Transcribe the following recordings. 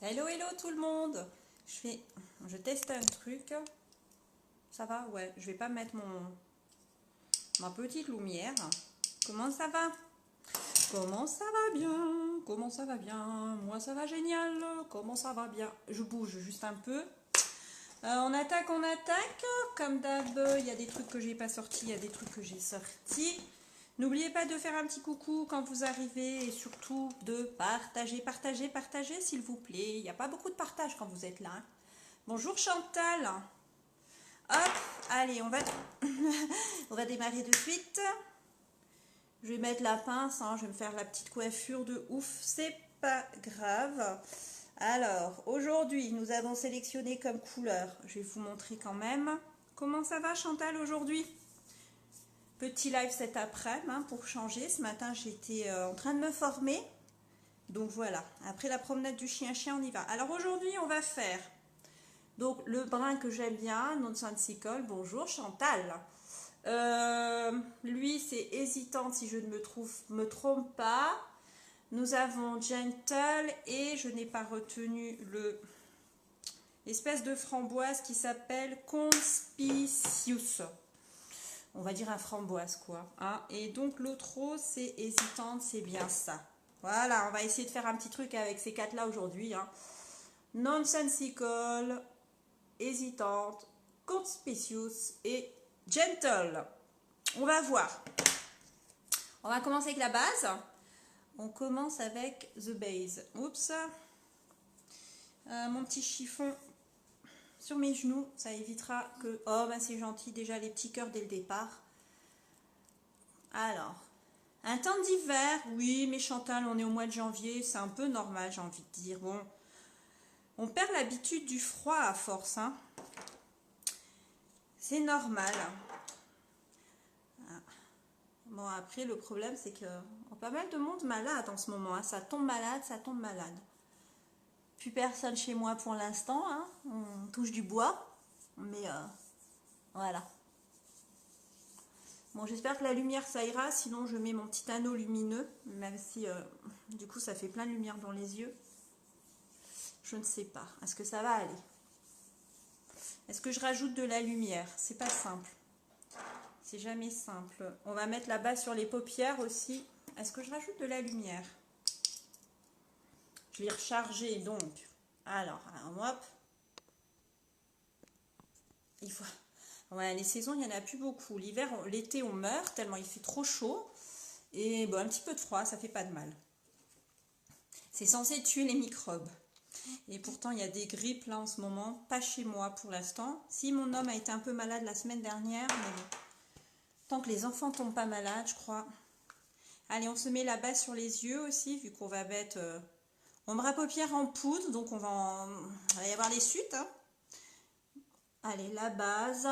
Hello, hello tout le monde. Je teste un truc. Ça va? Ouais, je vais pas mettre ma petite lumière. Comment ça va? Comment ça va bien? Comment ça va bien? Moi ça va génial. Comment ça va bien? Je bouge juste un peu. On attaque, on attaque. Comme d'hab, il y a des trucs que j'ai pas sortis, il y a des trucs que j'ai sortis. N'oubliez pas de faire un petit coucou quand vous arrivez et surtout de partager, partager, partager s'il vous plaît. Il n'y a pas beaucoup de partage quand vous êtes là. Hein. Bonjour Chantal. Hop, allez, on va démarrer de suite. Je vais mettre la pince, hein, je vais me faire la petite coiffure de ouf, c'est pas grave. Alors, aujourd'hui, nous avons sélectionné comme couleur, je vais vous montrer quand même. Comment ça va Chantal aujourd'hui? Petit live cet après-midi hein, pour changer. Ce matin, j'étais en train de me former. Donc voilà, après la promenade du chien-chien, on y va. Alors aujourd'hui, on va faire donc le brun que j'aime bien, Nonsensical. Bonjour Chantal. Lui, c'est hésitante si je ne me trompe pas. Nous avons Gentle et je n'ai pas retenu l'espèce de framboise qui s'appelle Conspicuous. On va dire un framboise quoi. Hein. Et donc l'autre rose, c'est hésitante, c'est bien ça. Voilà, on va essayer de faire un petit truc avec ces quatre là aujourd'hui. Hein. Nonsensical, hésitante, conspicuous et gentle. On va voir. On va commencer avec la base. On commence avec the base. Oups. Mon petit chiffon sur mes genoux, ça évitera que... Oh, ben c'est gentil, déjà les petits cœurs dès le départ. Alors, un temps d'hiver, oui, mais Chantal, on est au mois de janvier, c'est un peu normal, j'ai envie de dire. Bon, on perd l'habitude du froid à force, hein. C'est normal. Bon, après, le problème, c'est que pas mal de monde malade en ce moment, hein. Ça tombe malade, ça tombe malade. Plus personne chez moi pour l'instant, hein. On touche du bois, mais voilà. Bon, j'espère que la lumière ça ira, sinon je mets mon petit anneau lumineux, même si du coup ça fait plein de lumière dans les yeux. Je ne sais pas. Est-ce que ça va aller? Est-ce que je rajoute de la lumière? C'est pas simple. C'est jamais simple. On va mettre la base sur les paupières aussi. Est-ce que je rajoute de la lumière? Je l'ai rechargé donc. Alors hop. Il faut... Ouais, les saisons, il n'y en a plus beaucoup. L'hiver, l'été, on meurt tellement il fait trop chaud. Et bon, un petit peu de froid, ça fait pas de mal. C'est censé tuer les microbes. Et pourtant, il y a des grippes là en ce moment. Pas chez moi pour l'instant. Si mon homme a été un peu malade la semaine dernière, mais bon. Tant que les enfants tombent pas malades, je crois. Allez, on se met la base sur les yeux aussi, vu qu'on va mettre ombre à paupières en poudre. Donc, il va y avoir les suites. Hein. Allez, la base.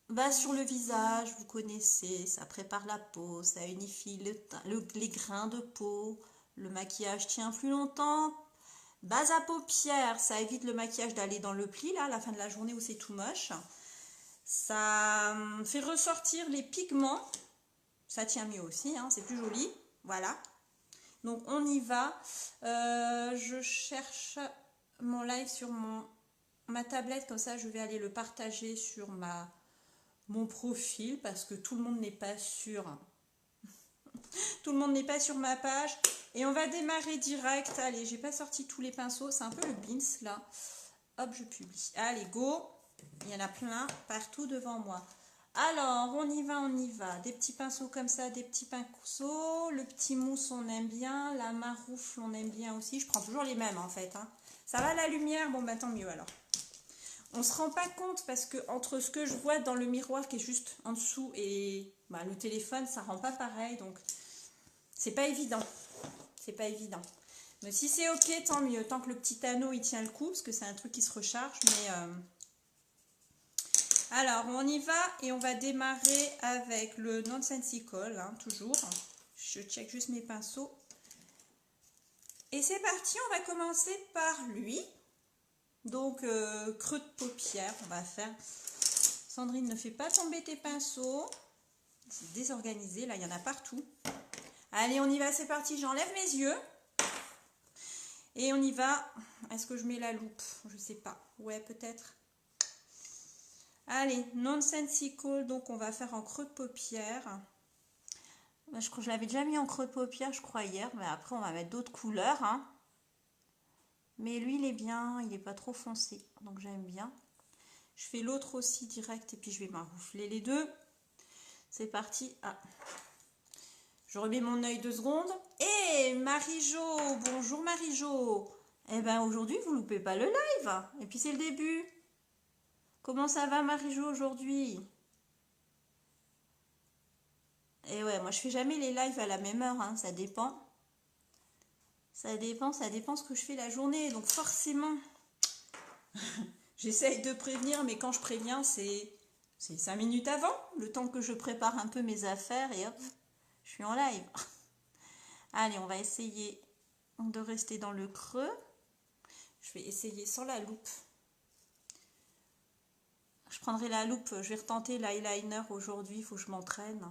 Base sur le visage, vous connaissez, ça prépare la peau, ça unifie les grains de peau, le maquillage tient plus longtemps. Base à paupières, ça évite le maquillage d'aller dans le pli, là, à la fin de la journée où c'est tout moche. Ça fait ressortir les pigments, ça tient mieux aussi, hein, c'est plus joli, voilà. Donc on y va, je cherche mon live sur ma tablette, comme ça je vais aller le partager sur mon profil parce que tout le monde n'est pas sûr. Tout le monde n'est pas sur ma page. Et on va démarrer direct. Allez, j'ai pas sorti tous les pinceaux. C'est un peu le bins là. Hop, je publie. Allez, go. Il y en a plein partout devant moi. Alors, on y va, on y va. Des petits pinceaux comme ça, des petits pinceaux. Le petit mousse, on aime bien. La maroufle, on aime bien aussi. Je prends toujours les mêmes en fait. Hein. Ça va la lumière? Bon, bah tant mieux alors. On ne se rend pas compte parce que entre ce que je vois dans le miroir qui est juste en dessous et bah, le téléphone, ça rend pas pareil. Donc, c'est pas évident. C'est pas évident. Mais si c'est ok, tant mieux. Tant que le petit anneau, il tient le coup, parce que c'est un truc qui se recharge. Mais alors, on y va et on va démarrer avec le Nonsensical, hein, toujours. Je check juste mes pinceaux. Et c'est parti, on va commencer par lui. Donc, creux de paupière, on va faire. Sandrine, ne fais pas tomber tes pinceaux. C'est désorganisé, là, il y en a partout. Allez, on y va, c'est parti. J'enlève mes yeux. Et on y va. Est-ce que je mets la loupe? Je sais pas. Ouais, peut-être. Allez, Nonsensical. Donc, on va faire en creux de paupière. Je crois que je l'avais déjà mis en creux de paupière, je crois, hier. Mais après, on va mettre d'autres couleurs. Hein. Mais lui, il est bien. Il n'est pas trop foncé. Donc, j'aime bien. Je fais l'autre aussi direct. Et puis, je vais m'enroufler les deux. C'est parti. Ah. Je remets mon œil 2 secondes. Et Marie-Jo, bonjour Marie-Jo. Eh ben aujourd'hui, vous loupez pas le live. Et puis c'est le début. Comment ça va Marie-Jo aujourd'hui? Et ouais, moi je fais jamais les lives à la même heure, hein, ça dépend. Ça dépend ce que je fais la journée. Donc forcément, j'essaye de prévenir, mais quand je préviens, c'est 5 minutes avant, le temps que je prépare un peu mes affaires et hop, je suis en live. Allez, on va essayer de rester dans le creux. Je vais essayer sans la loupe. Je prendrai la loupe, je vais retenter l'eyeliner aujourd'hui, il faut que je m'entraîne.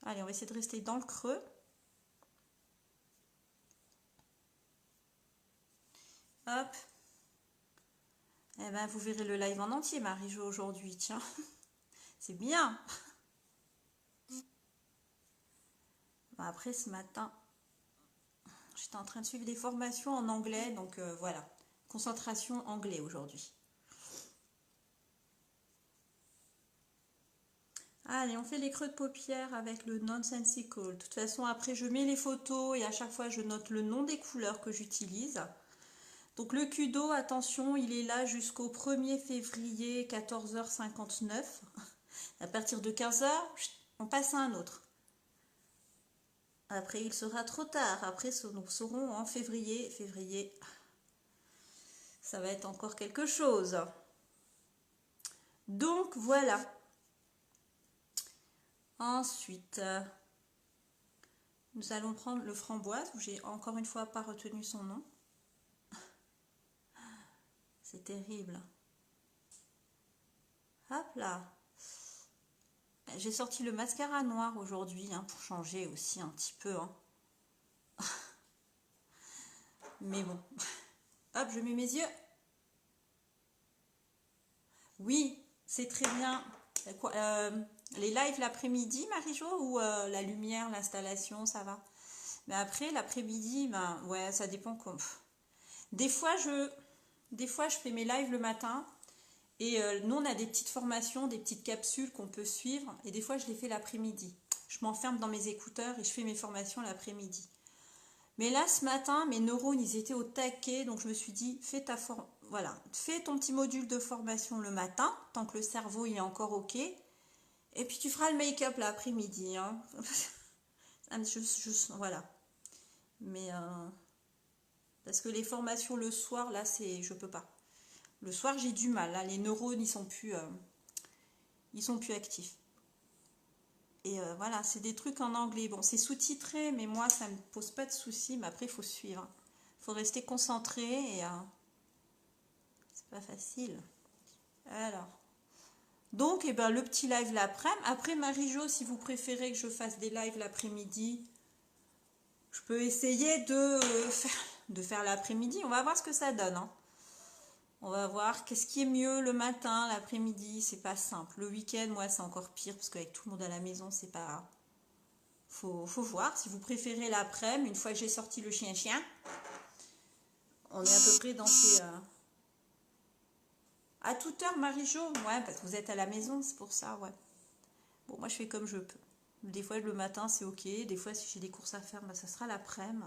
Allez, on va essayer de rester dans le creux. Hop. Eh ben, vous verrez le live en entier, Marie-Jo, aujourd'hui, tiens. C'est bien. Bon, après, ce matin, j'étais en train de suivre des formations en anglais, donc voilà. Concentration anglais aujourd'hui. Allez, on fait les creux de paupières avec le Nonsensical. De toute façon, après, je mets les photos et à chaque fois, je note le nom des couleurs que j'utilise. Donc, le Kudo, attention, il est là jusqu'au 1er février, 14h59. À partir de 15h, on passe à un autre. Après, il sera trop tard. Après, nous serons en février. Février, ça va être encore quelque chose. Donc, voilà. Ensuite, nous allons prendre le framboise, où j'ai encore une fois pas retenu son nom. C'est terrible. Hop là. J'ai sorti le mascara noir aujourd'hui, hein, pour changer aussi un petit peu. Hein. Mais bon. Hop, je mets mes yeux. Oui, c'est très bien. Les lives l'après-midi, Marie-Jo, ou la lumière, l'installation, ça va. Mais après, l'après-midi, ben ouais, ça dépend. Des fois, je fais mes lives le matin. Et nous, on a des petites formations, des petites capsules qu'on peut suivre. Et des fois, je les fais l'après-midi. Je m'enferme dans mes écouteurs et je fais mes formations l'après-midi. Mais là, ce matin, mes neurones, ils étaient au taquet. Donc, je me suis dit, fais ton petit module de formation le matin, tant que le cerveau il est encore OK. Et puis, tu feras le make-up l'après-midi. Hein. Voilà. Mais, parce que les formations le soir, là, je peux pas. Le soir, j'ai du mal. Là, les neurones, ils sont plus actifs. Et voilà, c'est des trucs en anglais. Bon, c'est sous-titré, mais moi, ça me pose pas de soucis. Mais après, il faut suivre. Il faut rester concentré et c'est pas facile. Alors, donc, eh ben, le petit live l'après-midi. Après, Marie-Jo, si vous préférez que je fasse des lives l'après-midi, je peux essayer de faire l'après-midi. On va voir ce que ça donne. Hein. On va voir qu'est-ce qui est mieux le matin, l'après-midi, c'est pas simple. Le week-end, moi, c'est encore pire parce qu'avec tout le monde à la maison, c'est pas. Faut voir. Si vous préférez l'après-midi, une fois que j'ai sorti le chien-chien, on est à peu près dans ces. À toute heure, Marie-Jo, ouais, parce que vous êtes à la maison, c'est pour ça, ouais. Bon, moi, je fais comme je peux. Des fois, le matin, c'est ok. Des fois, si j'ai des courses à faire, bah, ça sera l'après-midi.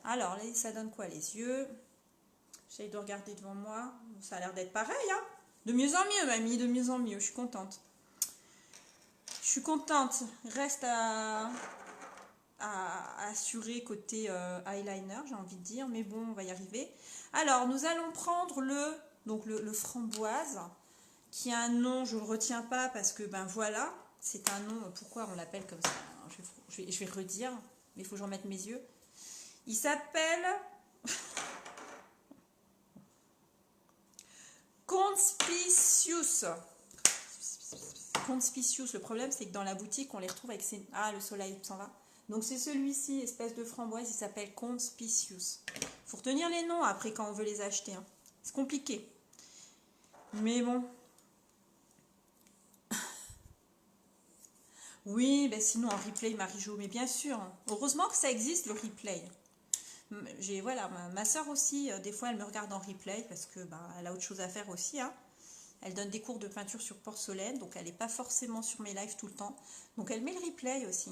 Alors, là, ça donne quoi, les yeux? J'essaye de regarder devant moi. Ça a l'air d'être pareil, hein. De mieux en mieux, mamie, de mieux en mieux. Je suis contente. Je suis contente. Reste à assurer côté eyeliner, j'ai envie de dire. Mais bon, on va y arriver. Alors, nous allons prendre le framboise, qui a un nom, je ne le retiens pas parce que, ben voilà, c'est un nom, pourquoi on l'appelle comme ça? Je vais redire, mais il faut que je remette mes yeux. Il s'appelle... Conspicuous. Conspicuous. Le problème, c'est que dans la boutique, on les retrouve avec ces... Ah, le soleil s'en va. Donc c'est celui-ci, espèce de framboise, il s'appelle Conspicuous. Faut retenir les noms après quand on veut les acheter, hein. C'est compliqué. Mais bon. Oui, ben sinon en replay, Marie-Jo, mais bien sûr. Heureusement que ça existe, le replay. Voilà, ma soeur aussi, des fois, elle me regarde en replay parce que elle a autre chose à faire aussi, hein. Elle donne des cours de peinture sur porcelaine, donc elle n'est pas forcément sur mes lives tout le temps. Donc elle met le replay aussi.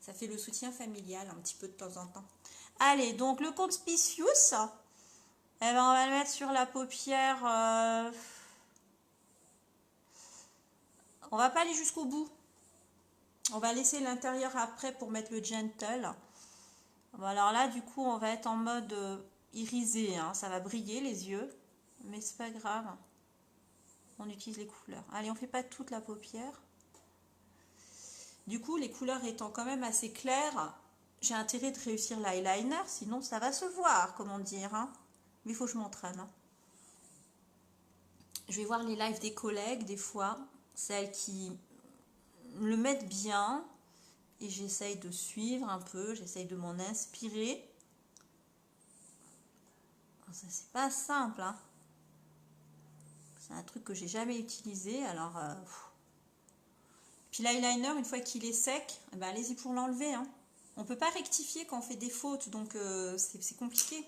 Ça fait le soutien familial un petit peu de temps en temps. Allez, donc le Conspicuous, eh ben, on va le mettre sur la paupière. On va pas aller jusqu'au bout. On va laisser l'intérieur après pour mettre le Gentle. Bon, alors là, du coup, on va être en mode irisé, hein. Ça va briller les yeux, mais c'est pas grave. On utilise les couleurs. Allez, on fait pas toute la paupière. Du coup, les couleurs étant quand même assez claires, j'ai intérêt de réussir l'eyeliner, sinon ça va se voir, comment dire, hein. Mais il faut que je m'entraîne, hein. Je vais voir les lives des collègues, des fois, celles qui le mettent bien, et j'essaye de suivre un peu, j'essaye de m'en inspirer. Ça, c'est pas simple, hein. C'est un truc que j'ai jamais utilisé, alors... Puis l'eyeliner, une fois qu'il est sec, allez-y pour l'enlever, hein. On peut pas rectifier quand on fait des fautes, donc c'est compliqué.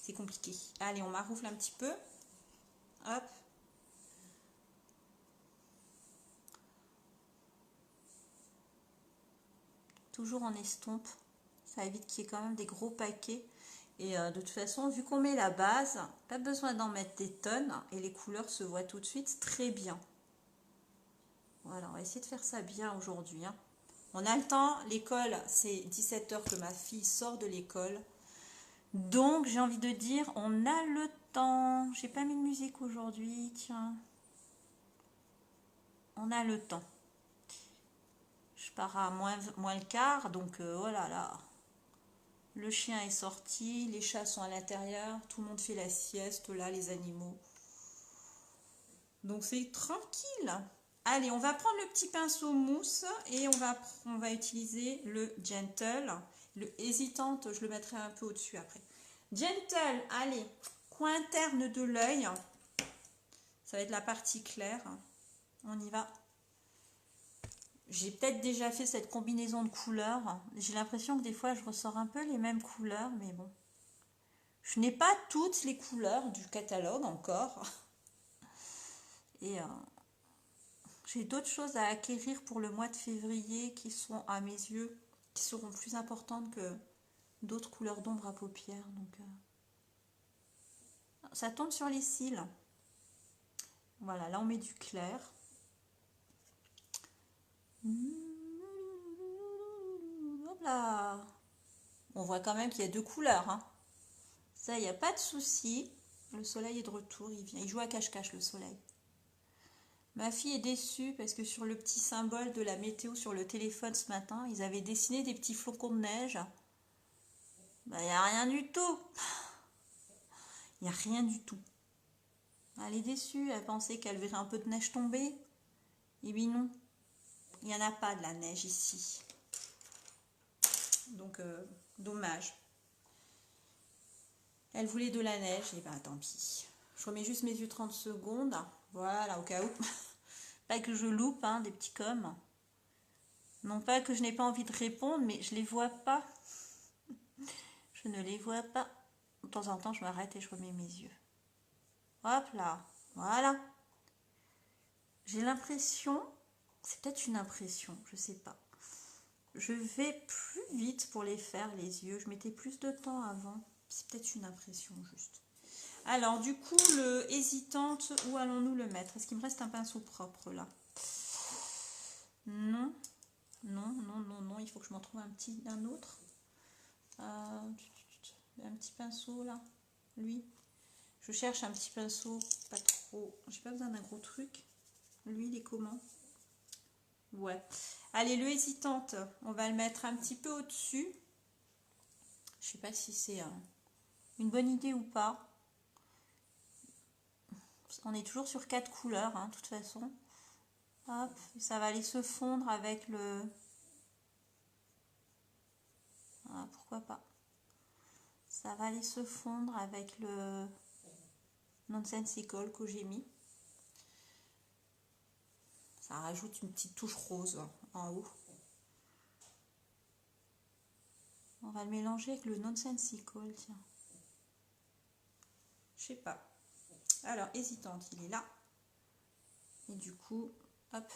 C'est compliqué. Allez, on maroufle un petit peu. Hop. Toujours en estompe. Ça évite qu'il y ait quand même des gros paquets. Et de toute façon, vu qu'on met la base, pas besoin d'en mettre des tonnes. Et les couleurs se voient tout de suite très bien. Voilà, on va essayer de faire ça bien aujourd'hui, hein. On a le temps. L'école, c'est 17 h que ma fille sort de l'école. Donc, j'ai envie de dire, on a le temps. J'ai pas mis de musique aujourd'hui, tiens. On a le temps. Je pars à moins le quart, donc voilà, là. Le chien est sorti, les chats sont à l'intérieur, tout le monde fait la sieste, là, les animaux. Donc, c'est tranquille. Allez, on va prendre le petit pinceau mousse et on va utiliser le Gentle. Le hésitante, je le mettrai un peu au-dessus après. Gentle, allez, coin interne de l'œil. Ça va être la partie claire. On y va. J'ai peut-être déjà fait cette combinaison de couleurs. J'ai l'impression que des fois, je ressors un peu les mêmes couleurs, mais bon. Je n'ai pas toutes les couleurs du catalogue encore. Et j'ai d'autres choses à acquérir pour le mois de février qui sont, à mes yeux, qui seront plus importantes que d'autres couleurs d'ombre à paupières. Donc, ça tombe sur les cils. Voilà, là on met du clair. Hop là. On voit quand même qu'il y a deux couleurs, hein. Ça, il n'y a pas de souci. Le soleil est de retour, il vient. Il joue à cache-cache, le soleil. Ma fille est déçue parce que sur le petit symbole de la météo sur le téléphone ce matin, ils avaient dessiné des petits flocons de neige. Il n'y a rien du tout. Il n'y a rien du tout. Elle est déçue, elle pensait qu'elle verrait un peu de neige tomber. Et bien non, il n'y en a pas de la neige ici. Donc, dommage. Elle voulait de la neige, et ben tant pis. Je remets juste mes yeux 30 secondes. Voilà, au cas où. Pas que je loupe, hein, des petits coms. Non pas que je n'ai pas envie de répondre, mais je les vois pas. Je ne les vois pas. De temps en temps, je m'arrête et je remets mes yeux. Hop là, voilà. J'ai l'impression, c'est peut-être une impression, je sais pas. Je vais plus vite pour les faire, les yeux. Je mettais plus de temps avant. C'est peut-être une impression juste. Alors, du coup, le hésitante, où allons-nous le mettre? Est-ce qu'il me reste un pinceau propre là? Non. Non, non, non, non. Il faut que je m'en trouve un autre. Un petit pinceau là. Lui. Je cherche un petit pinceau, pas trop. J'ai pas besoin d'un gros truc. Lui, il est comment? Ouais. Allez, le hésitante, on va le mettre un petit peu au-dessus. Je sais pas si c'est une bonne idée ou pas. On est toujours sur 4 couleurs, hein, de toute façon. Hop, ça va aller se fondre avec le pourquoi pas. Ça va aller se fondre avec le Nonsensical que j'ai mis. Ça rajoute une petite touche rose en haut. On va le mélanger avec le Nonsensical, tiens. Je sais pas. Alors, hésitante, il est là. Et du coup, hop.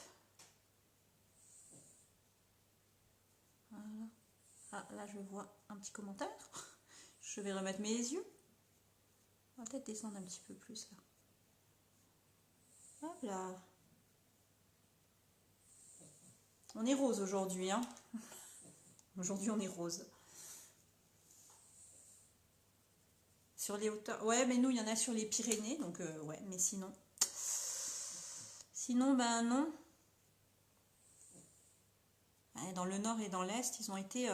Voilà. Ah, là, je vois un petit commentaire. Je vais remettre mes yeux. On va peut-être descendre un petit peu plus, là. Hop là. On est rose aujourd'hui, hein. Aujourd'hui, on est rose. Sur les hauteurs. Ouais, mais nous, il y en a sur les Pyrénées. Donc, ouais, mais sinon. Sinon, ben non. Ouais, dans le nord et dans l'est, ils ont été...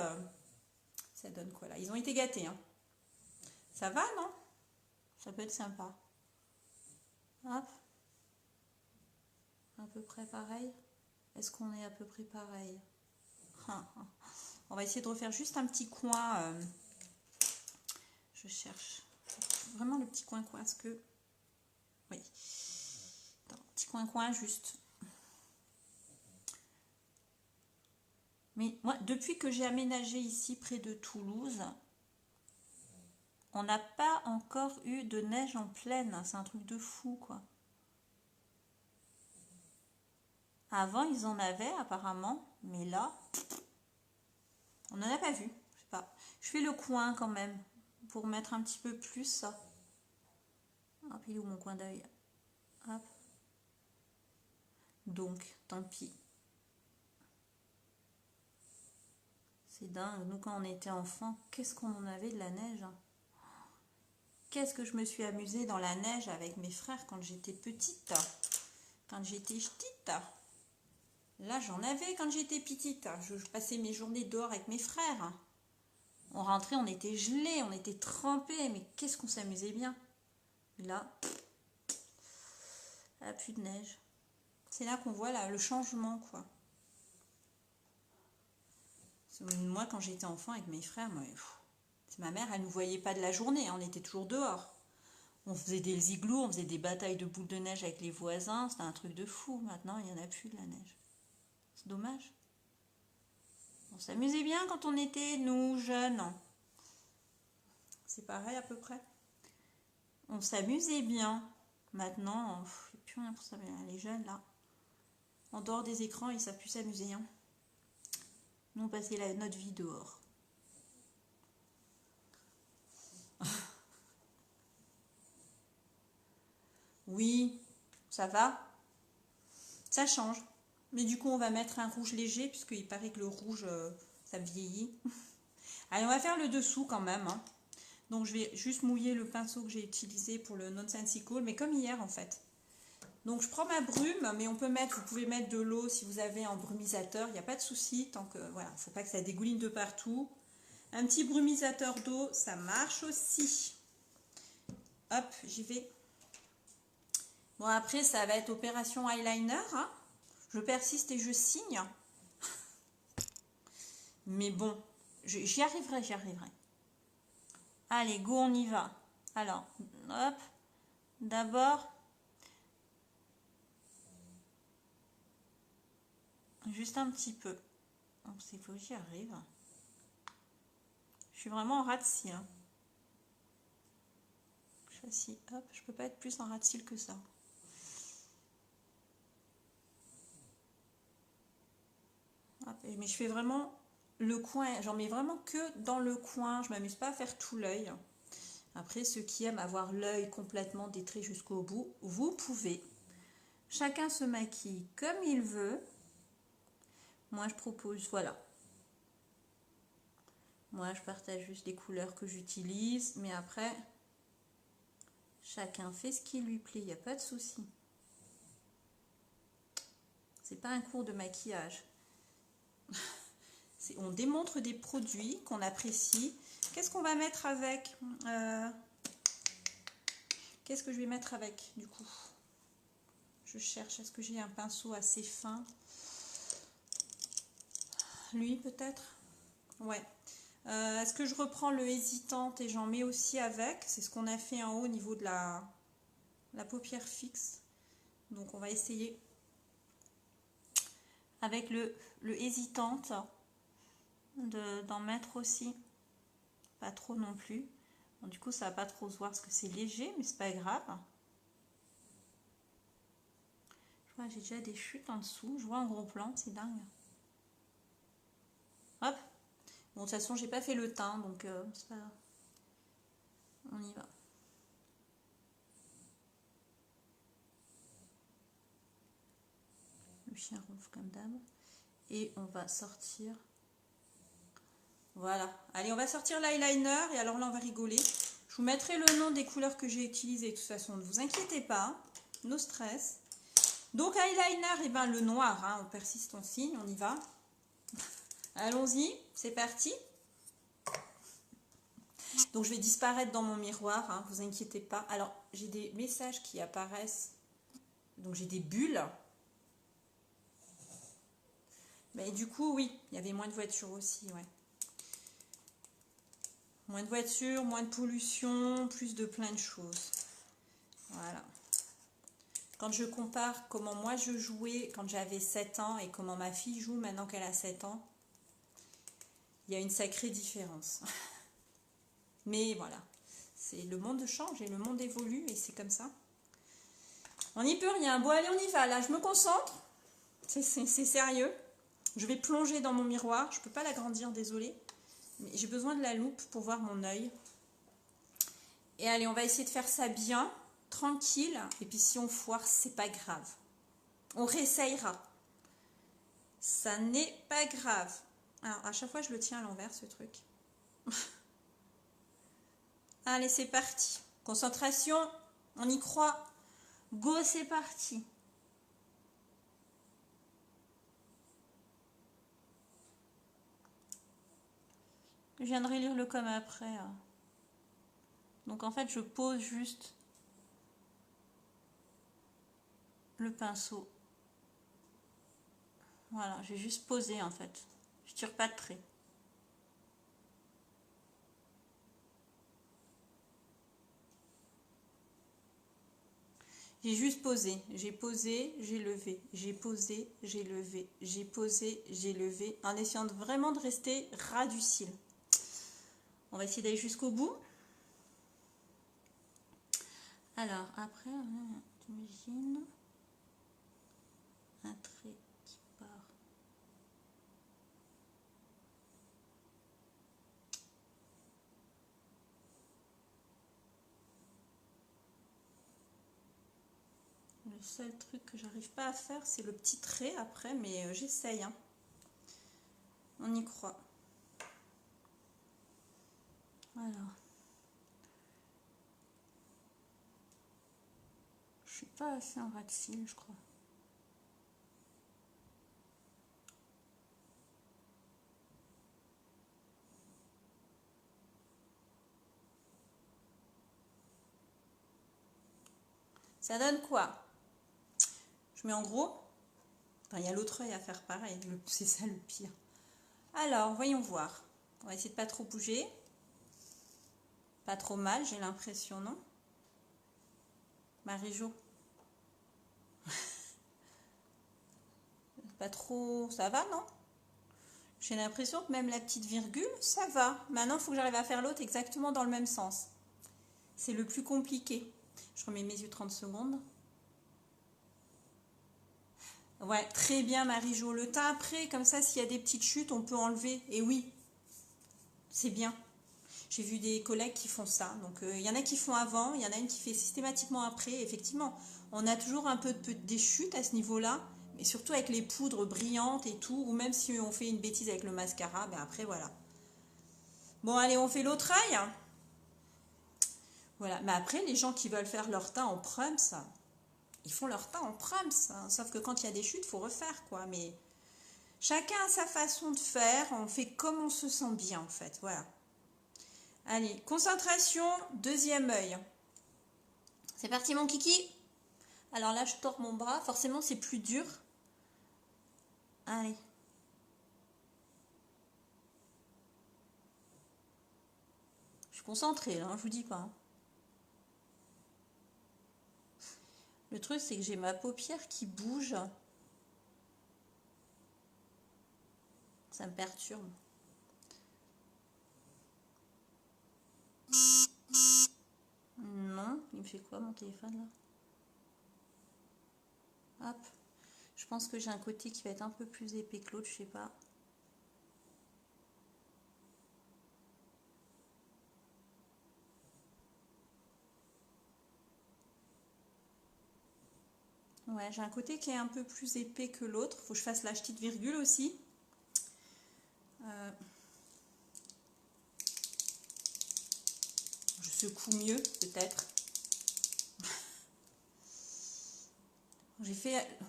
ça donne quoi, là? Ils ont été gâtés, hein. Ça va, non? Ça peut être sympa. Hop. À peu près pareil. Est-ce qu'on est à peu près pareil? On va essayer de refaire juste un petit coin. Je cherche vraiment le petit coin-coin. Est-ce que... Oui. Attends, petit coin-coin juste. Mais moi, depuis que j'ai aménagé ici près de Toulouse, on n'a pas encore eu de neige en pleine. C'est un truc de fou, quoi. Avant, ils en avaient apparemment, mais là, on n'en a pas vu. Je sais pas. Je fais le coin quand même pour mettre un petit peu plus ça. Hop, il est où mon coin d'œil? Hop. Donc, tant pis. C'est dingue. Nous, quand on était enfant, qu'est-ce qu'on en avait de la neige, hein. Qu'est-ce que je me suis amusée dans la neige avec mes frères quand j'étais petite. Quand j'étais petite. Là, j'en avais quand j'étais petite. Je passais mes journées dehors avec mes frères. On rentrait, on était gelés, on était trempés. Mais qu'est-ce qu'on s'amusait bien. Là, plus de neige. C'est là qu'on voit là, le changement, quoi. Moi, quand j'étais enfant avec mes frères, ma mère, elle ne nous voyait pas de la journée. On était toujours dehors. On faisait des igloos, on faisait des batailles de boules de neige avec les voisins. C'était un truc de fou. Maintenant, il n'y en a plus de la neige. C'est dommage. On s'amusait bien quand on était, nous, jeunes. C'est pareil à peu près. On s'amusait bien. Maintenant, il n'y a plus rien pour s'amuser. Les jeunes, là, en dehors des écrans, ils ne savent plus s'amuser. Hein. Nous, on passait notre vie dehors. Oui, ça va. Ça change. Mais du coup, on va mettre un rouge léger, puisqu'il paraît que le rouge, ça vieillit. Allez, on va faire le dessous quand même. Hein. Donc, je vais juste mouiller le pinceau que j'ai utilisé pour le Nonsensical, mais comme hier, en fait. Donc, je prends ma brume, mais on peut mettre, vous pouvez mettre de l'eau si vous avez un brumisateur. Il n'y a pas de souci, tant que, voilà, il ne faut pas que ça dégouline de partout. Un petit brumisateur d'eau, ça marche aussi. Hop, j'y vais. Bon, après, ça va être opération eyeliner. Hein. Je persiste et je signe. Mais bon, j'y arriverai, j'y arriverai. Allez, go, on y va. Alors, hop. D'abord, juste un petit peu. Il faut que j'y arrive. Je suis vraiment en ras de cils. Hein. Châssis, hop, je peux pas être plus en ras de cils que ça. Hop, mais je fais vraiment le coin, j'en mets vraiment que dans le coin, je m'amuse pas à faire tout l'œil. Après, ceux qui aiment avoir l'œil complètement détrait jusqu'au bout, vous pouvez. Chacun se maquille comme il veut. Moi, je propose, voilà. Moi, je partage juste les couleurs que j'utilise, mais après, chacun fait ce qui lui plaît, il n'y a pas de souci. C'est pas un cours de maquillage. On démontre des produits qu'on apprécie. Qu'est-ce qu'on va mettre avec Qu'est-ce que je vais mettre avec, du coup? Je cherche, est-ce que j'ai un pinceau assez fin? Lui, peut-être? Ouais. Est-ce que je reprends le hésitante et j'en mets aussi avec? C'est ce qu'on a fait en haut au niveau de la paupière fixe. Donc on va essayer avec le hésitante d'en mettre aussi. Pas trop non plus. Bon, du coup ça va pas trop se voir parce que c'est léger, mais c'est pas grave. Je vois, j'ai déjà des chutes en dessous. Je vois un gros plan, c'est dingue. Hop. Bon, de toute façon, j'ai pas fait le teint, donc c'est pas grave. On y va. Le chien ronfle comme d'hab. Et on va sortir. Voilà. Allez, on va sortir l'eyeliner. Et alors là, on va rigoler. Je vous mettrai le nom des couleurs que j'ai utilisées. De toute façon, ne vous inquiétez pas. No stress. Donc, eyeliner, et ben le noir. Hein, on persiste, on signe. On y va. Allons-y. C'est parti. Donc, je vais disparaître dans mon miroir. Hein, vous inquiétez pas. Alors, j'ai des messages qui apparaissent. Donc, j'ai des bulles. Mais du coup, oui, il y avait moins de voitures aussi, ouais. Moins de voitures, moins de pollution, plus de plein de choses. Voilà. Quand je compare comment moi je jouais quand j'avais 7 ans et comment ma fille joue maintenant qu'elle a 7 ans, il y a une sacrée différence. Mais voilà, c'est le monde change et le monde évolue et c'est comme ça. On n'y peut rien. Bon, allez, on y va. Là, je me concentre. C'est sérieux. Je vais plonger dans mon miroir. Je ne peux pas l'agrandir, désolée. Mais j'ai besoin de la loupe pour voir mon œil. Et allez, on va essayer de faire ça bien, tranquille. Et puis si on foire, c'est pas grave. On réessayera. Ça n'est pas grave. Alors, à chaque fois, je le tiens à l'envers, ce truc. Allez, c'est parti. Concentration, on y croit. Go, c'est parti. Je viendrai lire le comme après. Donc en fait, je pose juste le pinceau. Voilà, j'ai juste posé en fait. Je tire pas de trait. J'ai juste posé. J'ai posé, j'ai levé. J'ai posé, j'ai levé. J'ai posé, j'ai levé. En essayant vraiment de rester ras du cil. On va essayer d'aller jusqu'au bout. Alors, après, t'imagines un trait qui part. Le seul truc que j'arrive pas à faire, c'est le petit trait après, mais j'essaye. Hein. On y croit. Alors. Je suis pas assez en ras de cils, je crois. Ça donne quoi? Je mets en gros. Enfin, il y a l'autre œil à faire pareil. C'est ça le pire. Alors, voyons voir. On va essayer de pas trop bouger. Pas trop mal, j'ai l'impression, non? Marie-Jo. Pas trop... Ça va, non? J'ai l'impression que même la petite virgule, ça va. Maintenant, il faut que j'arrive à faire l'autre exactement dans le même sens. C'est le plus compliqué. Je remets mes yeux 30 secondes. Ouais, très bien Marie-Jo. Le teint après, comme ça, s'il y a des petites chutes, on peut enlever. Et oui, c'est bien. J'ai vu des collègues qui font ça. Donc, il y en a qui font avant, il y en a une qui fait systématiquement après. Effectivement, on a toujours un peu des chutes à ce niveau-là. Mais surtout avec les poudres brillantes et tout. Ou même si on fait une bêtise avec le mascara, ben après, voilà. Bon, allez, on fait l'autre œil. Voilà. Mais après, les gens qui veulent faire leur teint en prums, ils font leur teint en prums. Hein. Sauf que quand il y a des chutes, il faut refaire, quoi. Mais chacun a sa façon de faire. On fait comme on se sent bien, en fait. Voilà. Allez, concentration, deuxième œil. C'est parti mon kiki. Alors là, je tords mon bras. Forcément, c'est plus dur. Allez. suis concentrée, là, je vous dis pas. Hein. Le truc, c'est que j'ai ma paupière qui bouge. Ça me perturbe. Non, il me fait quoi mon téléphone là? Hop. Je pense que j'ai un côté qui va être un peu plus épais que l'autre, je sais pas. Ouais, j'ai un côté qui est un peu plus épais que l'autre. Faut que je fasse la petite virgule aussi. Je secoue mieux, peut-être. J'ai fait...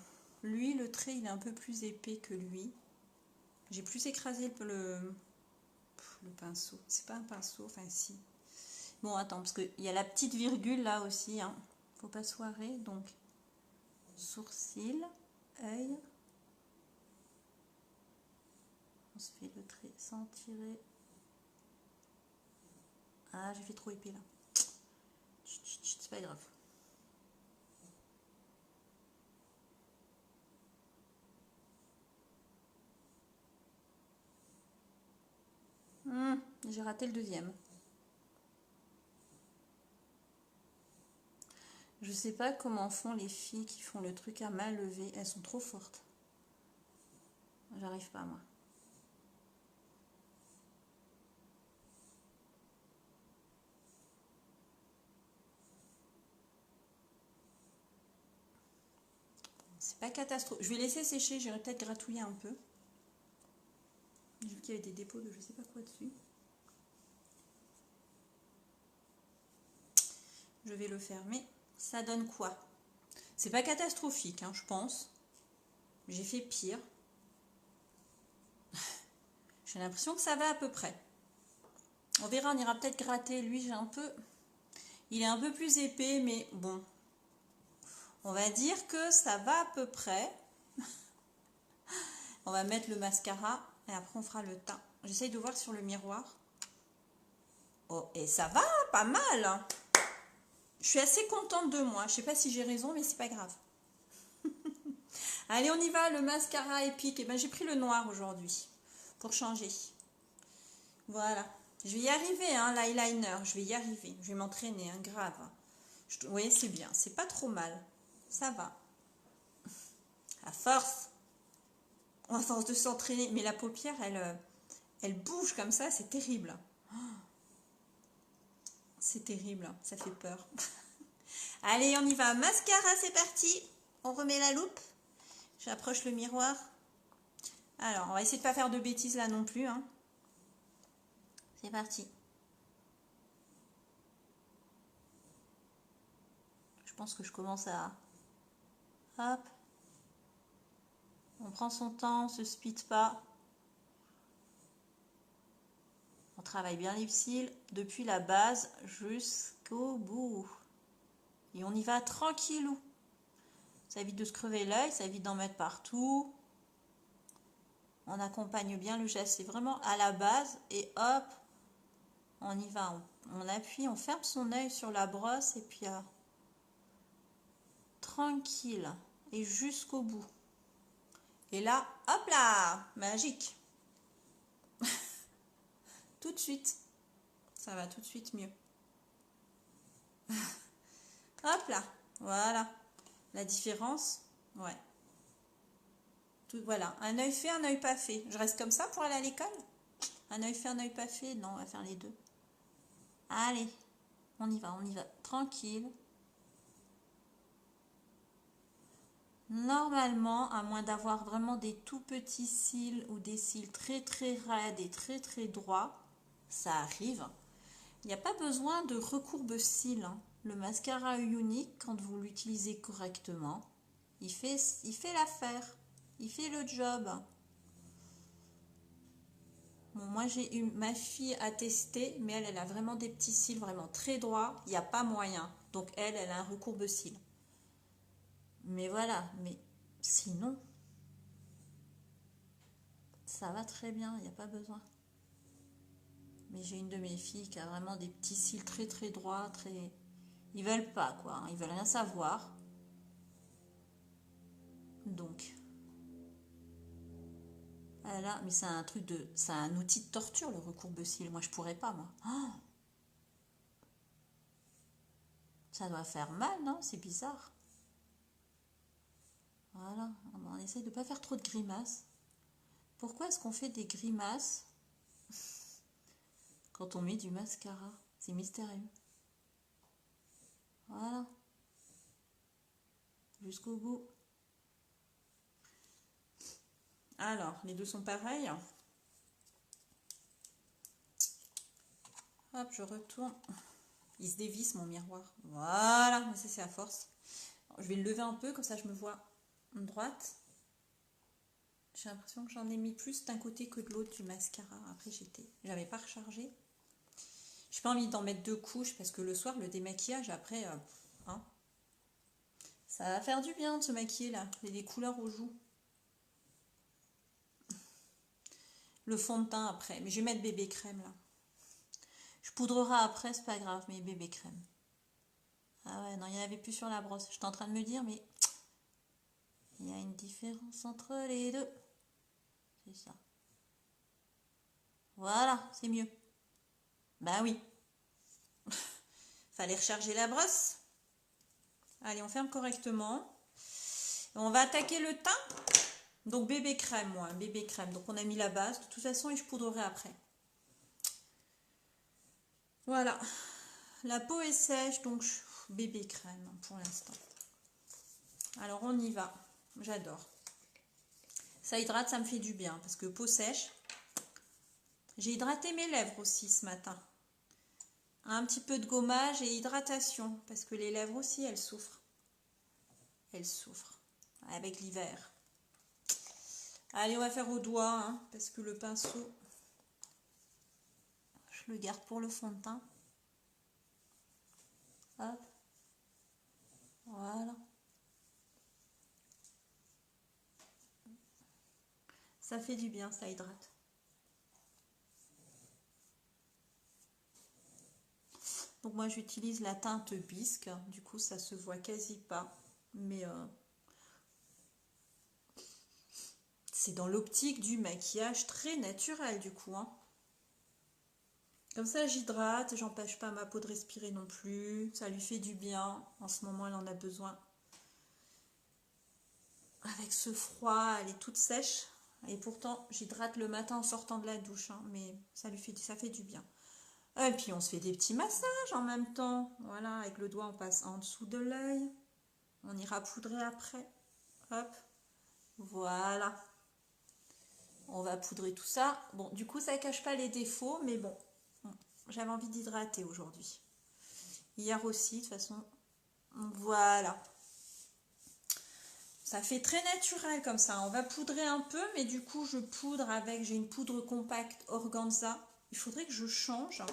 Lui, le trait, il est un peu plus épais que lui. J'ai plus écrasé le pinceau. C'est pas un pinceau, enfin si. Bon, attends, parce qu'il y a la petite virgule là aussi. Hein. Faut pas se foirer, donc... Sourcil, œil. On se fait le trait sans tirer. Ah, j'ai fait trop épais là. C'est pas grave. J'ai raté le deuxième. Je sais pas comment font les filles qui font le truc à main levée. Elles sont trop fortes. J'arrive pas moi. C'est pas catastrophique. Je vais laisser sécher. J'irai peut-être gratouiller un peu. J'ai vu qu'il y avait des dépôts de je sais pas quoi dessus. Je vais le fermer. Ça donne quoi? C'est pas catastrophique, hein, je pense. J'ai fait pire. J'ai l'impression que ça va à peu près. On verra, on ira peut-être gratter. Lui, j'ai un peu... Il est un peu plus épais, mais bon. On va dire que ça va à peu près. On va mettre le mascara et après on fera le teint. J'essaye de voir sur le miroir. Oh, et ça va, pas mal. Je suis assez contente de moi. Je sais pas si j'ai raison, mais c'est pas grave. Allez, on y va, le mascara épique. Et ben, j'ai pris le noir aujourd'hui pour changer. Voilà. Je vais y arriver, hein, l'eyeliner. Je vais y arriver. Je vais m'entraîner, hein, grave. Vous voyez, c'est bien. C'est pas trop mal. Ça va. À force de s'entraîner. Mais la paupière, elle bouge comme ça. C'est terrible. C'est terrible. Ça fait peur. Allez, on y va. Mascara, c'est parti. On remet la loupe. J'approche le miroir. Alors, on va essayer de ne pas faire de bêtises là non plus. Hein. C'est parti. Je pense que je commence à... Hop. On prend son temps, on ne se speed pas. On travaille bien les cils depuis la base jusqu'au bout. Et on y va tranquillou. Ça évite de se crever l'œil, ça évite d'en mettre partout. On accompagne bien le geste, c'est vraiment à la base. Et hop, on y va. On appuie, on ferme son œil sur la brosse et puis tranquille. Et jusqu'au bout. Et là, hop là, magique. Tout de suite. Ça va tout de suite mieux. Hop là, voilà. La différence, ouais. Tout, voilà, un œil fait, un œil pas fait. Je reste comme ça pour aller à l'école? Un œil fait, un œil pas fait? Non, on va faire les deux. Allez, on y va, tranquille. Normalement, à moins d'avoir vraiment des tout petits cils ou des cils très très raides et très très droits, ça arrive. Il n'y a pas besoin de recourbe-cils. Hein. Le mascara unique, quand vous l'utilisez correctement, il fait l'affaire. Il fait le job. Bon, moi, j'ai eu ma fille à tester, mais elle a vraiment des petits cils vraiment très droits. Il n'y a pas moyen. Donc, elle a un recourbe-cils. Mais voilà, mais sinon, ça va très bien, il n'y a pas besoin. Mais j'ai une de mes filles qui a vraiment des petits cils très très droits, très... Ils veulent pas quoi, hein. Ils veulent rien savoir. Donc... Voilà, mais c'est un truc de... C'est un outil de torture le recourbe-cils. Moi je pourrais pas moi. Oh, ça doit faire mal, non? C'est bizarre. Voilà, on essaye de ne pas faire trop de grimaces. Pourquoi est-ce qu'on fait des grimaces quand on met du mascara? C'est mystérieux. Voilà. Jusqu'au bout. Alors, les deux sont pareils. Hop, je retourne. Il se dévisse mon miroir. Voilà, c'est à force. Je vais le lever un peu, comme ça je me vois en droite. J'ai l'impression que j'en ai mis plus d'un côté que de l'autre du mascara. Après, j'avais pas rechargé. J'ai pas envie d'en mettre 2 couches parce que le soir, le démaquillage, après, hein, ça va faire du bien de se maquiller là. Il y a des couleurs aux joues. Le fond de teint après. Mais je vais mettre bébé crème là. Je poudrerai après, c'est pas grave, mais bébé crème. Ah ouais, non, il n'y en avait plus sur la brosse. J'étais en train de me dire, mais il y a une différence entre les deux. C'est ça. Voilà, c'est mieux. Bah oui. Fallait recharger la brosse. Allez, on ferme correctement. On va attaquer le teint. Donc bébé crème, moi, bébé crème. Donc on a mis la base. De toute façon, et je poudrerai après. Voilà. La peau est sèche, donc bébé crème pour l'instant. Alors on y va. J'adore. Ça hydrate, ça me fait du bien. Parce que peau sèche. J'ai hydraté mes lèvres aussi ce matin. Un petit peu de gommage et hydratation. Parce que les lèvres aussi, elles souffrent. Elles souffrent. Avec l'hiver. Allez, on va faire au doigt. Hein, parce que le pinceau, je le garde pour le fond de teint. Hop. Voilà. Ça fait du bien, ça hydrate. Donc moi j'utilise la teinte bisque, du coup ça se voit quasi pas, mais c'est dans l'optique du maquillage très naturel du coup. Hein. Comme ça j'hydrate, j'empêche pas ma peau de respirer non plus, ça lui fait du bien, en ce moment elle en a besoin. Avec ce froid, elle est toute sèche, et pourtant j'hydrate le matin en sortant de la douche, hein, mais ça fait du bien. Et puis on se fait des petits massages en même temps. Voilà, avec le doigt on passe en dessous de l'œil. On ira poudrer après. Hop. Voilà. On va poudrer tout ça. Bon, du coup ça ne cache pas les défauts, mais bon, j'avais envie d'hydrater aujourd'hui. Hier aussi, de toute façon. Voilà. Ça fait très naturel comme ça. On va poudrer un peu, mais du coup je poudre avec, j'ai une poudre compacte organza. Il faudrait que je change.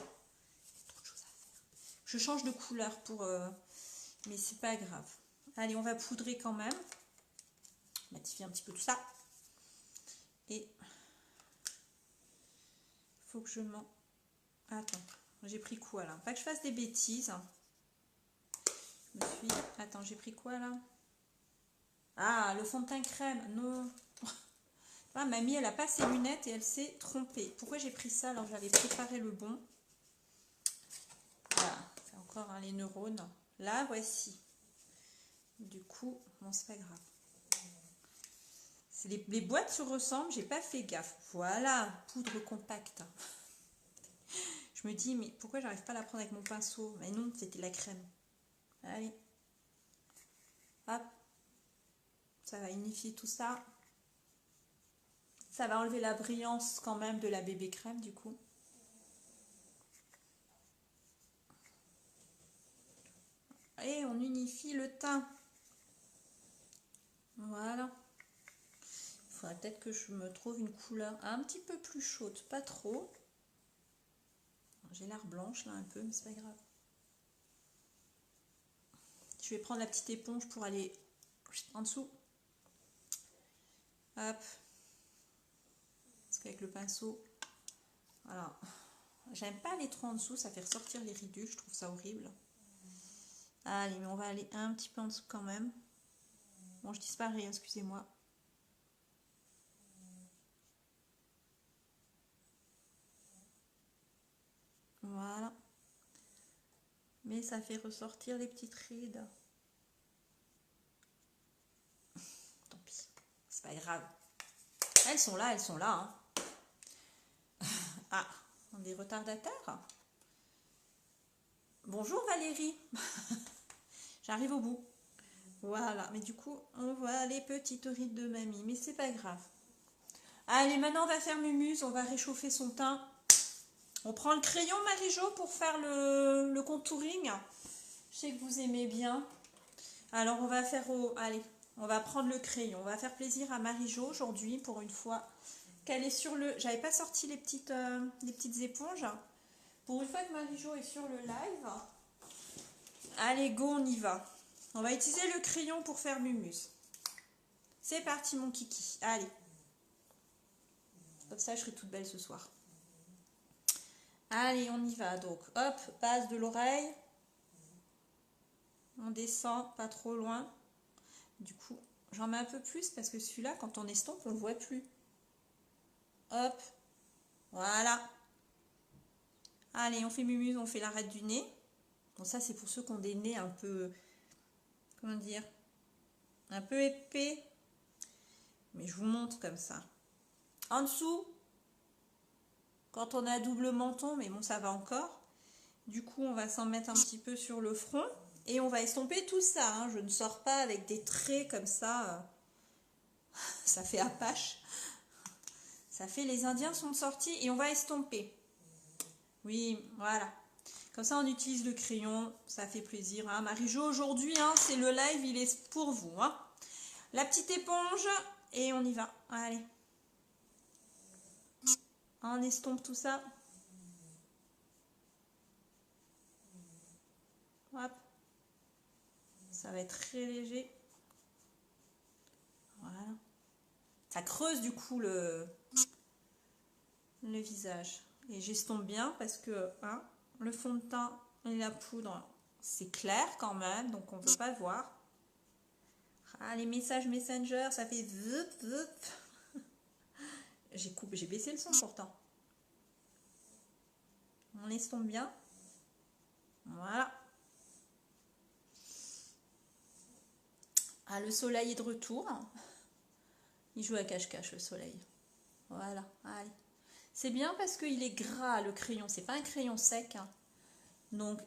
Je change de couleur pour... mais c'est pas grave. Allez, on va poudrer quand même. Matifier un petit peu tout ça. Et... faut que je m'en... Attends, j'ai pris quoi là? Pas que je fasse des bêtises. Attends, j'ai pris quoi là? Ah, le fond de teint crème. Non. Ah, mamie, elle a pas ses lunettes et elle s'est trompée. Pourquoi j'ai pris ça alors j'avais préparé le bon? Voilà, c'est encore hein, les neurones. Là, voici. Du coup, bon, c'est pas grave. Les boîtes se ressemblent, j'ai pas fait gaffe. Voilà, poudre compacte. Je me dis, mais pourquoi j'arrive pas à la prendre avec mon pinceau? Mais non, c'était la crème. Allez. Hop. Ça va unifier tout ça. Ça va enlever la brillance quand même de la bébé crème du coup. Et on unifie le teint. Voilà. Il faudrait peut-être que je me trouve une couleur un petit peu plus chaude, pas trop. J'ai l'air blanche là un peu, mais c'est pas grave. Je vais prendre la petite éponge pour aller en dessous. Hop. Parce qu'avec le pinceau, voilà. J'aime pas aller trop en dessous, ça fait ressortir les ridules, je trouve ça horrible. Allez, mais on va aller un petit peu en dessous quand même. Bon, je disparais, excusez-moi. Voilà. Mais ça fait ressortir les petites rides. Tant pis, c'est pas grave. Elles sont là, elles sont là. Hein. Ah, des retardataires. Bonjour Valérie. J'arrive au bout. Voilà, mais du coup, on voit les petites rides de mamie, mais c'est pas grave. Allez, maintenant on va faire Mumuse, on va réchauffer son teint. On prend le crayon Marie-Jo pour faire le contouring. Je sais que vous aimez bien. Alors on va faire allez, on va prendre le crayon. On va faire plaisir à Marie-Jo aujourd'hui pour une fois qu'elle est sur le... J'avais pas sorti les petites éponges. Pour une fois que Marie-Jo est sur le live. Allez, go, on y va. On va utiliser le crayon pour faire Mumuse. C'est parti mon kiki. Allez. Comme ça, je serai toute belle ce soir. Allez, on y va. Donc, hop, base de l'oreille. On descend pas trop loin. Du coup, j'en mets un peu plus parce que celui-là, quand on estompe, on ne le voit plus. Hop. Voilà. Allez, on fait Mumuse, on fait l'arête du nez. Bon, ça, c'est pour ceux qui ont des nez un peu... Comment dire? Un peu épais. Mais je vous montre comme ça. En dessous, quand on a double menton, mais bon, ça va encore. Du coup, on va s'en mettre un petit peu sur le front. Et on va estomper tout ça. Hein. Je ne sors pas avec des traits comme ça. Ça fait Apache. Ça fait les Indiens sont sortis et on va estomper. Oui, voilà. Comme ça, on utilise le crayon. Ça fait plaisir. Hein. Marie-Jo, aujourd'hui, hein, c'est le live, il est pour vous. Hein. La petite éponge et on y va. Allez. On estompe tout ça. Hop. Ça va être très léger. Voilà. Ça creuse du coup le visage. Et j'estompe bien parce que hein, le fond de teint et la poudre, c'est clair quand même, donc on ne peut pas voir. Ah, les messages Messenger, ça fait zup, zup. J'ai baissé le son pourtant. On estompe bien. Voilà. Ah, le soleil est de retour. Il joue à cache-cache, le soleil. Voilà, allez. C'est bien parce qu'il est gras, le crayon. C'est pas un crayon sec. Hein. Donc,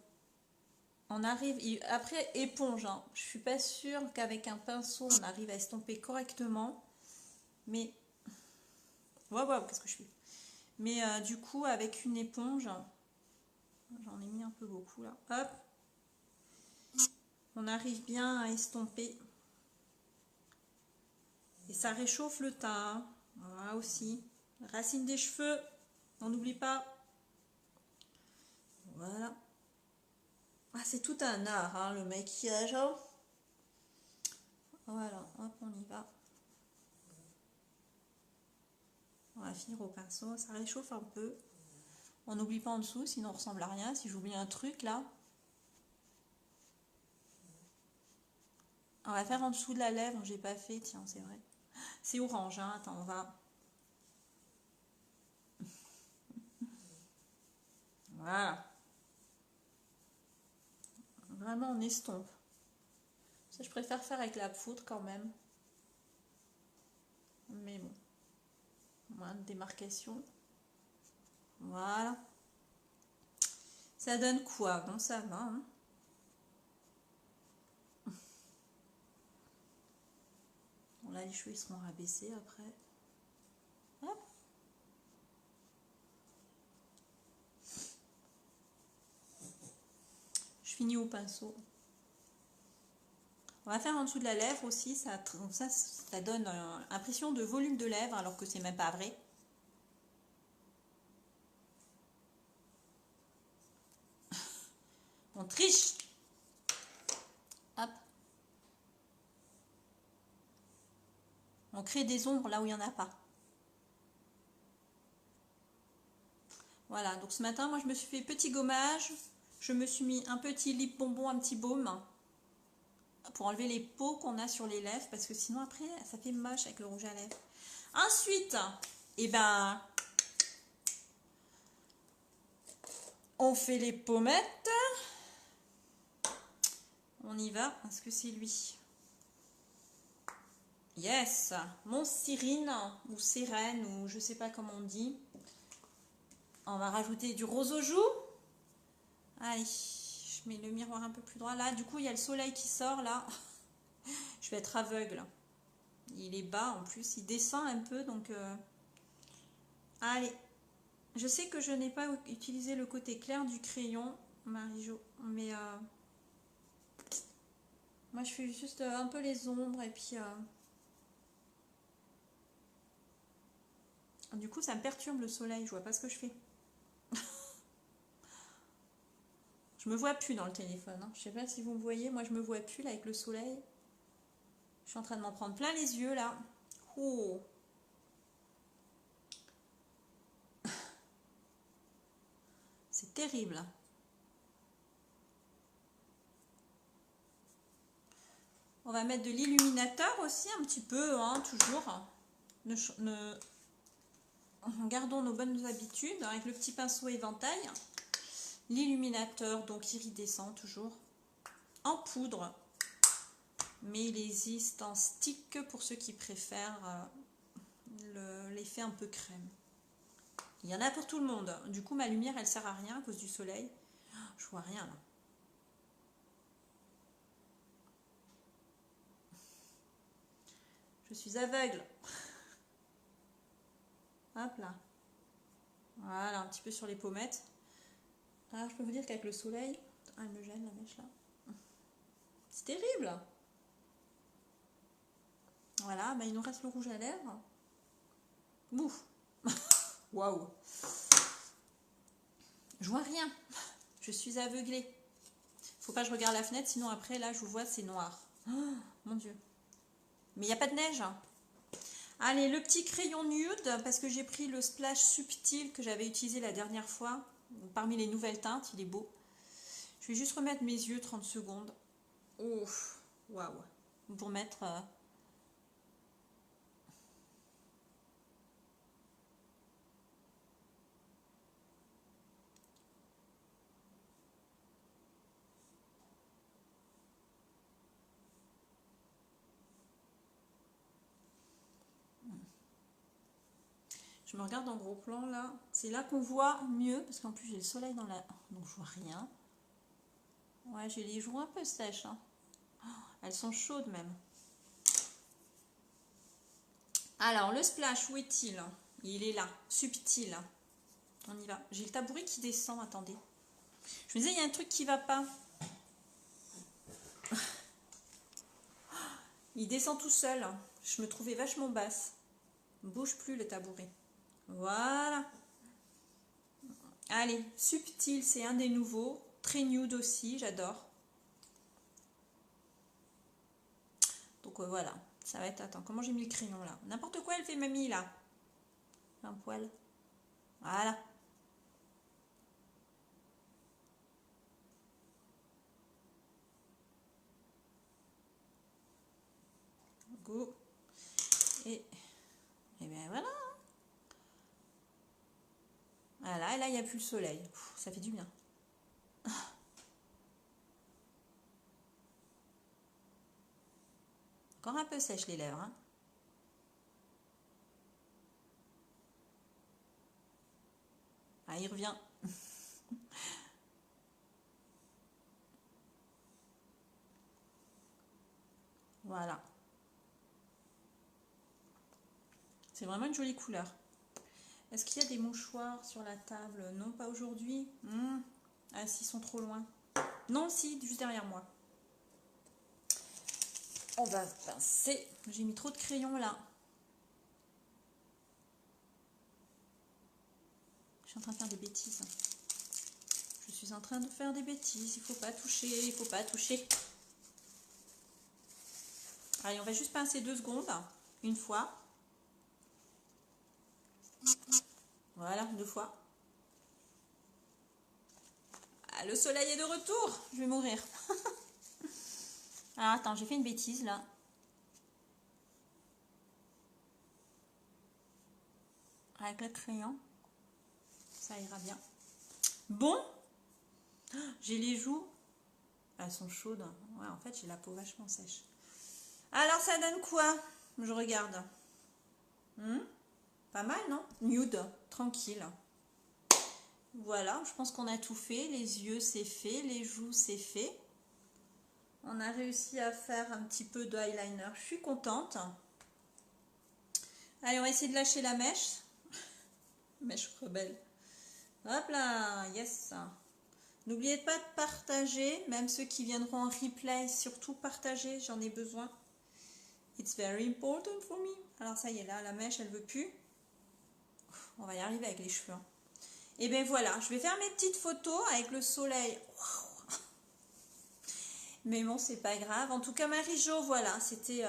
on arrive... Après, éponge. Hein. Je suis pas sûre qu'avec un pinceau, on arrive à estomper correctement. Mais... Waouh, qu'est-ce que je fais? Mais du coup, avec une éponge... J'en ai mis un peu beaucoup, là. Hop. On arrive bien à estomper. Et ça réchauffe le teint. Voilà aussi. Racine des cheveux. On n'oublie pas. Voilà. Ah, c'est tout un art, hein, le maquillage. Hein. Voilà, hop, on y va. On va finir au pinceau. Ça réchauffe un peu. On n'oublie pas en dessous, sinon on ressemble à rien. Si j'oublie un truc, là. On va faire en dessous de la lèvre. J'ai pas fait, tiens, c'est vrai. C'est orange, hein. Attends, on va... Voilà. Vraiment, on estompe. Ça, je préfère faire avec la poudre quand même. Mais bon. Moins de démarcation. Voilà. Ça donne quoi? Bon, ça va. Hein. Bon, là, les cheveux, ils seront rabaissés après. Hop. Je finis au pinceau. On va faire en dessous de la lèvre aussi. Ça donne l'impression de volume de lèvres alors que c'est même pas vrai. On triche. Hop. On crée des ombres là où il n'y en a pas. Voilà, donc ce matin, moi je me suis fait petit gommage. Je me suis mis un petit lip bonbon, un petit baume pour enlever les peaux qu'on a sur les lèvres parce que sinon après ça fait moche avec le rouge à lèvres. Ensuite, eh ben, on fait les pommettes. On y va. Est-ce que c'est lui? Yes, mon Cyrine ou Sirène ou je sais pas comment on dit. On va rajouter du rose aux joues. Allez, je mets le miroir un peu plus droit. Là, du coup, il y a le soleil qui sort là. Je vais être aveugle. Il est bas en plus, il descend un peu donc. Allez, je sais que je n'ai pas utilisé le côté clair du crayon, Marie-Jo, mais moi je fais juste un peu les ombres et puis. Du coup, ça me perturbe le soleil, je vois pas ce que je fais. Je me vois plus dans le téléphone. Hein. Je sais pas si vous me voyez, moi je me vois plus là avec le soleil. Je suis en train de m'en prendre plein les yeux là. Oh. C'est terrible. On va mettre de l'illuminateur aussi un petit peu, hein, toujours. Gardons nos bonnes habitudes avec le petit pinceau éventail. L'illuminateur, donc iridescent toujours. En poudre. Mais il existe en stick pour ceux qui préfèrent l'effet un peu crème. Il y en a pour tout le monde. Du coup, ma lumière, elle sert à rien à cause du soleil. Je vois rien là. Je suis aveugle. Hop là. Voilà, un petit peu sur les pommettes. Ah, je peux vous dire qu'avec le soleil... Ah, elle me gêne la mèche là. C'est terrible. Voilà, bah, il nous reste le rouge à lèvres. Bouf. Waouh. Je vois rien. Je suis aveuglée. Faut pas que je regarde la fenêtre, sinon après là je vous vois c'est noir. Oh, mon Dieu. Mais il n'y a pas de neige. Allez, le petit crayon nude, parce que j'ai pris le splash subtil que j'avais utilisé la dernière fois. Parmi les nouvelles teintes, il est beau. Je vais juste remettre mes yeux 30 secondes. Ouf, waouh. Pour mettre... Je me regarde en gros plan là. C'est là qu'on voit mieux, parce qu'en plus j'ai le soleil dans la... Donc je vois rien. Ouais, j'ai les joues un peu sèches. Hein. Oh, elles sont chaudes même. Alors, le splash, où est-il? Il est là, subtil. On y va. J'ai le tabouret qui descend, attendez. Je me disais, il y a un truc qui va pas. Il descend tout seul. Je me trouvais vachement basse. Bouge plus le tabouret. Voilà. Allez, subtil, c'est un des nouveaux. Très nude aussi, j'adore. Donc voilà, ça va être... Attends, comment j'ai mis le crayon là? N'importe quoi elle fait mamie là. Un poil. Voilà. Go. Et bien voilà. Voilà, et là il n'y a plus le soleil. Pff, ça fait du bien. Encore un peu sèche les lèvres. Hein. Ah, il revient. Voilà. C'est vraiment une jolie couleur. Est-ce qu'il y a des mouchoirs sur la table? Non, pas aujourd'hui. Ah, s'ils sont trop loin. Non, si, juste derrière moi. On va pincer. J'ai mis trop de crayons là. Je suis en train de faire des bêtises. Je suis en train de faire des bêtises. Il faut pas toucher, il faut pas toucher. Allez, on va juste pincer 2 secondes. Une fois. Voilà, 2 fois. Ah, le soleil est de retour. Je vais mourir. Alors, attends, j'ai fait une bêtise, là. Avec le crayon. Ça ira bien. Bon. J'ai les joues. Elles sont chaudes. Ouais, en fait, j'ai la peau vachement sèche. Alors, ça donne quoi? Je regarde. Pas mal, non? Nude, tranquille. Voilà, je pense qu'on a tout fait. Les yeux, c'est fait. Les joues, c'est fait. On a réussi à faire un petit peu de eyeliner. Je suis contente. Allez, on va essayer de lâcher la mèche. Mèche rebelle. Hop là, yes. N'oubliez pas de partager, même ceux qui viendront en replay, surtout partager, j'en ai besoin. It's very important for me. Alors ça y est, là, la mèche, elle veut plus. On va y arriver avec les cheveux. Et bien voilà, je vais faire mes petites photos avec le soleil. Mais bon, c'est pas grave. En tout cas, Marie-Jo, voilà, c'était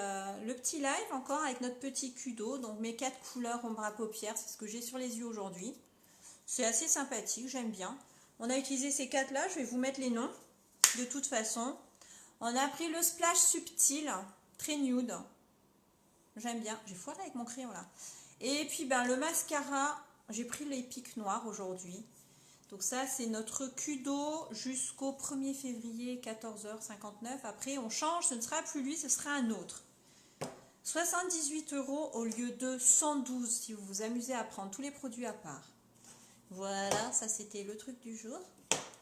le petit live encore avec notre petit Kudo. Donc mes 4 couleurs ombre à paupières, c'est ce que j'ai sur les yeux aujourd'hui. C'est assez sympathique, j'aime bien. On a utilisé ces 4 là, je vais vous mettre les noms. De toute façon, on a pris le splash subtil, très nude. J'aime bien, j'ai foiré avec mon crayon là. Et puis ben, le mascara, j'ai pris les pics noirs aujourd'hui. Donc ça, c'est notre Kudo jusqu'au 1er février, 14h59. Après, on change, ce ne sera plus lui, ce sera un autre. 78 € au lieu de 112 si vous vous amusez à prendre tous les produits à part. Voilà, ça c'était le truc du jour.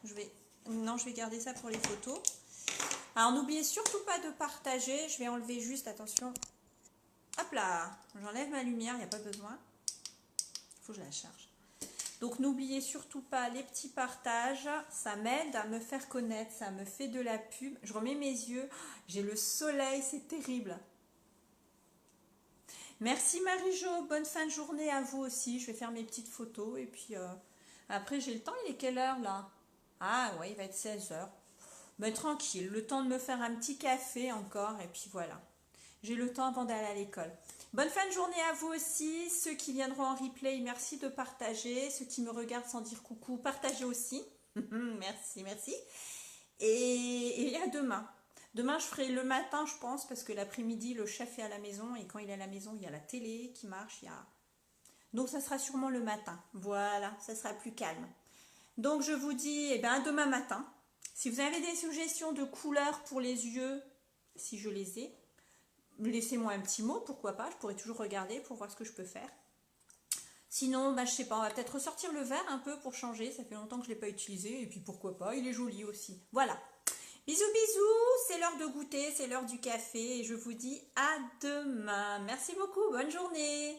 Je vais garder ça pour les photos. Alors, n'oubliez surtout pas de partager. Je vais enlever juste, attention. Hop là, j'enlève ma lumière, il n'y a pas besoin. Il faut que je la charge. Donc n'oubliez surtout pas les petits partages, ça m'aide à me faire connaître, ça me fait de la pub. Je remets mes yeux, j'ai le soleil, c'est terrible. Merci Marie-Jo, bonne fin de journée à vous aussi. Je vais faire mes petites photos et puis après j'ai le temps, il est quelle heure là? Ah ouais, il va être 16h. Mais tranquille, le temps de me faire un petit café encore et puis voilà. J'ai le temps avant d'aller à l'école. Bonne fin de journée à vous aussi. Ceux qui viendront en replay, merci de partager. Ceux qui me regardent sans dire coucou, partagez aussi. Merci, merci. Et à demain. Demain, je ferai le matin, je pense, parce que l'après-midi, le chef est à la maison. Et quand il est à la maison, il y a la télé qui marche. Donc, ça sera sûrement le matin. Voilà, ça sera plus calme. Donc, je vous dis eh bien, à demain matin. Si vous avez des suggestions de couleurs pour les yeux, si je les ai, laissez-moi un petit mot, pourquoi pas, je pourrais toujours regarder pour voir ce que je peux faire. Sinon, je sais pas, on va peut-être ressortir le vert un peu pour changer, ça fait longtemps que je ne l'ai pas utilisé, et puis pourquoi pas, il est joli aussi. Voilà, bisous bisous, c'est l'heure de goûter, c'est l'heure du café, et je vous dis à demain. Merci beaucoup, bonne journée.